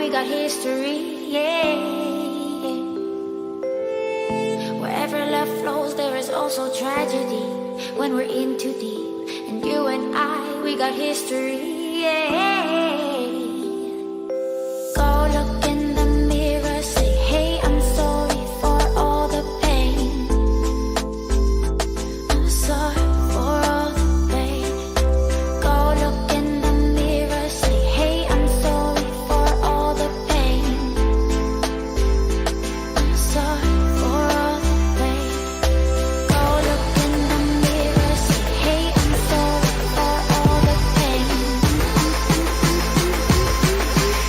we got history, yeah. Wherever love flows, there is also tragedy when we're in too deep. And you and I, we got history, yeah. Go look in the mirror, say, hey, I'm sorry for all the pain. I'm sorry for all the pain. Go look in the mirror, say, hey, I'm sorry for all the pain. I'm sorry for all the pain. Go look in the mirror, say, hey, I'm sorry for all the pain.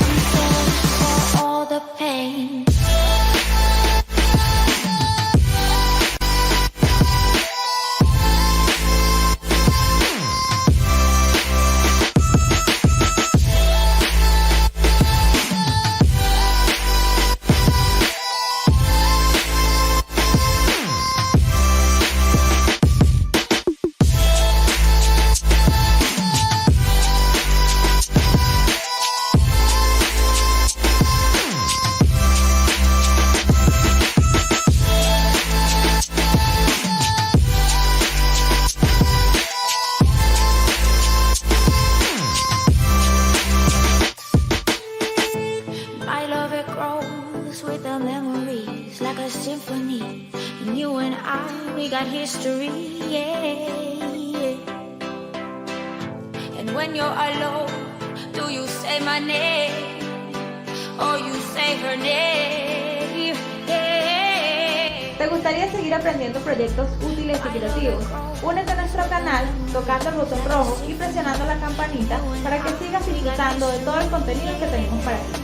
I'm sorry for all the pain. My love, it grows with the memories like a symphony. And you and I, we got history, yeah. And when you're alone, do you say my name or you say her name? Yeah. ¿Te gustaría seguir aprendiendo proyectos útiles y creativos? Únete a nuestro canal tocando el botón rojo y presionando la campanita para que sigas disfrutando de todo el contenido que tenemos para ti.